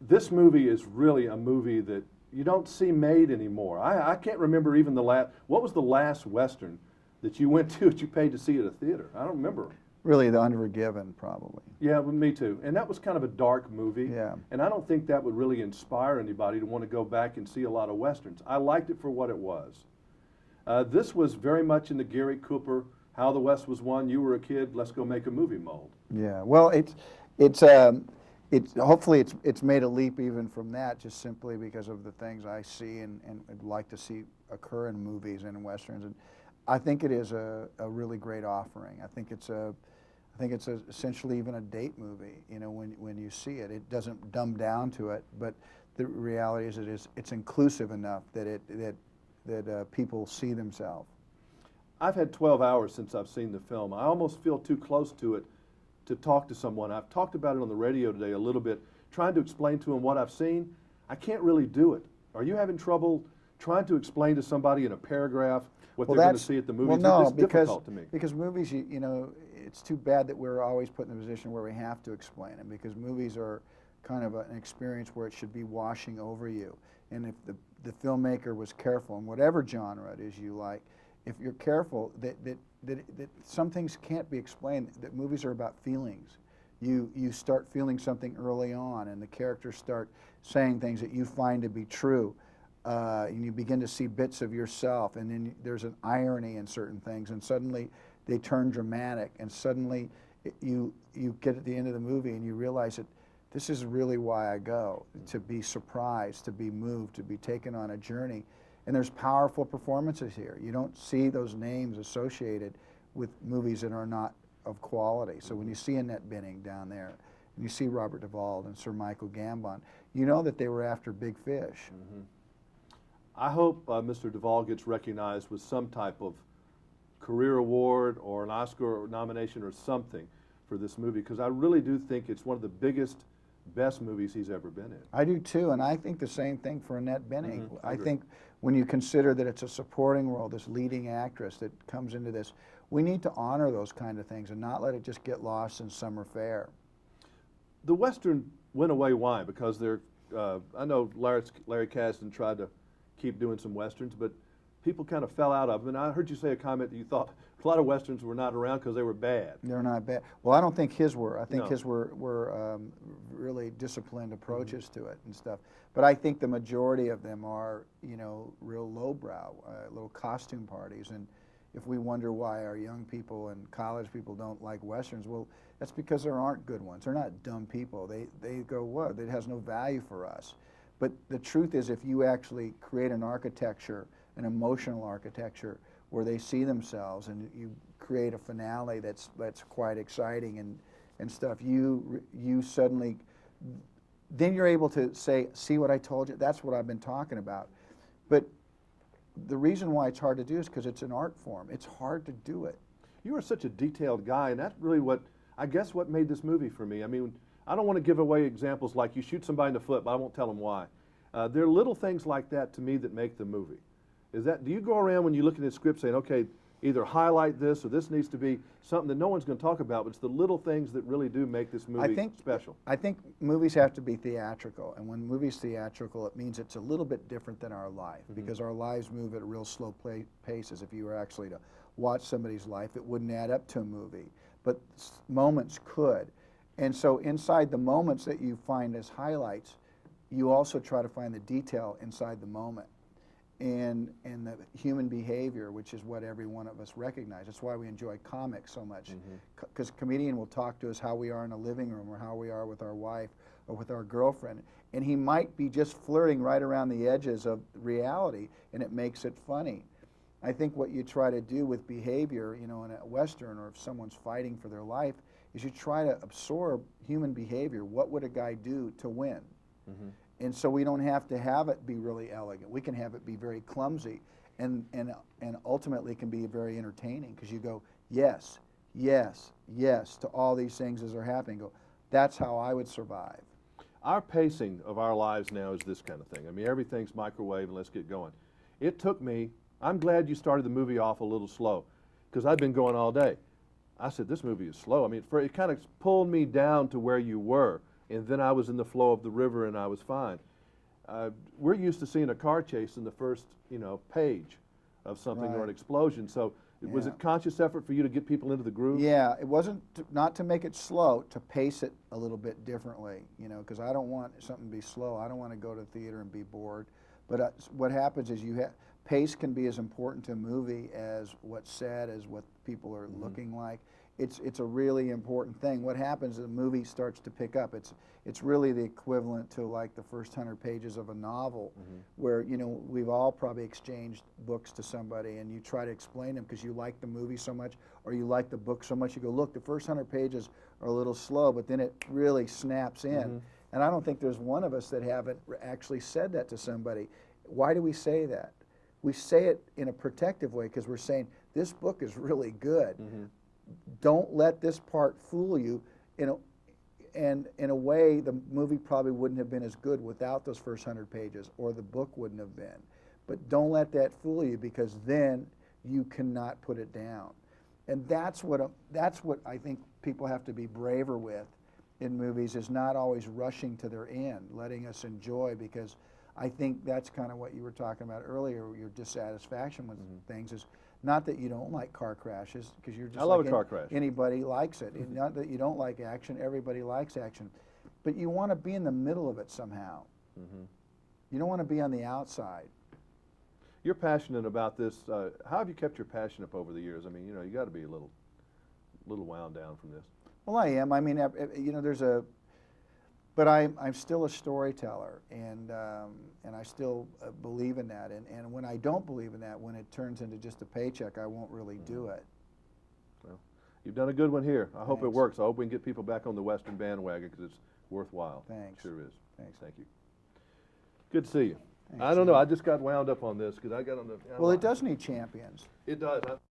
this movie is really a movie that you don't see made anymore. I can't remember even the last, what was the last Western that you went to that you paid to see at a theater? I don't remember. Really, The Unforgiven, probably. Yeah, well, me too. And that was kind of a dark movie. Yeah. And I don't think that would really inspire anybody to want to go back and see a lot of Westerns. I liked it for what it was. This was very much in the Gary Cooper, How the West Was Won, you were a kid, let's go make a movie mold. Yeah, well, hopefully it's made a leap even from that, just simply because of the things I see and I'd like to see occur in movies and in Westerns. And I think it is a really great offering. I think it's essentially even a date movie. You know, when you see it, it doesn't dumb down to it, but the reality is it's inclusive enough that people see themselves. I've had 12 hours since I've seen the film. I almost feel too close to it to talk to someone. I've talked about it on the radio today a little bit, trying to explain to them what I've seen. I can't really do it. Are you having trouble trying to explain to somebody in a paragraph what they're going to see at the movies? Well, no, it's difficult to me. Because movies, you know, it's too bad that we're always put in the position where we have to explain them, because movies are kind of an experience where it should be washing over you. And if the filmmaker was careful in whatever genre it is you like, if you're careful that some things can't be explained, that movies are about feelings. You start feeling something early on, and the characters start saying things that you find to be true, and you begin to see bits of yourself, and then there's an irony in certain things, and suddenly they turn dramatic, and suddenly you get at the end of the movie and you realize that this is really why I go, to be surprised, to be moved, to be taken on a journey. And there's powerful performances here. You don't see those names associated with movies that are not of quality. So when you see Annette Bening down there, and you see Robert Duvall and Sir Michael Gambon, you know that they were after big fish. Mm-hmm. I hope Mr. Duvall gets recognized with some type of career award or an Oscar nomination or something for this movie, because I really do think it's one of the biggest, best movies he's ever been in. I do too, and I think the same thing for Annette Bening. Mm-hmm. I think when you consider that it's a supporting role, this leading actress that comes into this, we need to honor those kind of things and not let it just get lost in summer fare. The Western went away, why? Because they're, I know Larry Kasdan tried to keep doing some Westerns, but people kind of fell out of them. And I heard you say a comment that you thought a lot of Westerns were not around because they were bad. They're not bad. Well, I don't think his were. I think No. his were really disciplined approaches to it and stuff. But I think the majority of them are, you know, real lowbrow, little costume parties. And if we wonder why our young people and college people don't like Westerns, well, that's because there aren't good ones. They're not dumb people. They go, what? It has no value for us. But the truth is, if you actually create an architecture, an emotional architecture, where they see themselves, and you create a finale that's quite exciting and stuff, you suddenly, then you're able to say, see what I told you? That's what I've been talking about. But the reason why it's hard to do is because it's an art form. It's hard to do it. You are such a detailed guy, and that's really what, I guess, what made this movie for me. I mean, I don't want to give away examples like you shoot somebody in the foot, but I won't tell them why. There are little things like that to me that make the movie. Do you go around when you look at the script saying, okay, either highlight this or this needs to be something that no one's going to talk about, but it's the little things that really do make this movie special? I think movies have to be theatrical, and when movies theatrical, it means it's a little bit different than our life, because our lives move at real slow paces. If you were actually to watch somebody's life, it wouldn't add up to a movie, but moments could. And so inside the moments that you find as highlights, you also try to find the detail inside the moment. And the human behavior, which is what every one of us recognize. That's why we enjoy comics so much, because a comedian will talk to us how we are in a living room, or how we are with our wife or with our girlfriend, and he might be just flirting right around the edges of reality, and it makes it funny. I think what you try to do with behavior, you know, in a Western, or if someone's fighting for their life, is you try to absorb human behavior. What would a guy do to win? And so we don't have to have it be really elegant. We can have it be very clumsy, and ultimately can be very entertaining, because you go, yes, yes, yes to all these things as they're happening. Go, that's how I would survive. Our pacing of our lives now is this kind of thing. I mean, everything's microwave and let's get going. It took me, I'm glad you started the movie off a little slow, because I've been going all day. I said, this movie is slow. I mean, it kind of pulled me down to where you were and then I was in the flow of the river and I was fine. We're used to seeing a car chase in the first, page of something or an explosion. So was it conscious effort for you to get people into the groove? Yeah, it wasn't not to make it slow, to pace it a little bit differently, because I don't want something to be slow. I don't want to go to the theater and be bored. But what happens is pace can be as important to a movie as what's said, as what people are looking like. It's a really important thing. What happens is the movie starts to pick up. It's really the equivalent to like the first 100 pages of a novel, where we've all probably exchanged books to somebody, and you try to explain them because you like the movie so much or you like the book so much. You go, look, the first 100 pages are a little slow, but then it really snaps in. And I don't think there's one of us that haven't actually said that to somebody. Why do we say that? We say it in a protective way because we're saying this book is really good. Don't let this part fool you. And in a way, the movie probably wouldn't have been as good without those first 100 pages, or the book wouldn't have been. But don't let that fool you, because then you cannot put it down. And that's what I think people have to be braver with in movies, is not always rushing to their end, letting us enjoy, because I think that's kind of what you were talking about earlier, your dissatisfaction with things is not that you don't like car crashes, because you're just I love a car crash. Anybody likes it. Not that you don't like action, everybody likes action. But you want to be in the middle of it somehow. You don't want to be on the outside. You're passionate about this. How have you kept your passion up over the years? I mean, you got to be a little wound down from this. Well, I am. I mean, but I'm still a storyteller, and I still believe in that. And when I don't believe in that, when it turns into just a paycheck, I won't really do it. Well, you've done a good one here. I hope it Thanks. works. I hope we can get people back on the Western bandwagon, because it's worthwhile. Thanks. Sure is. Thanks. Thank you. Good to see you. Thanks, I don't know. Jim. I just got wound up on this because I got on the. Well, it does need champions. It does.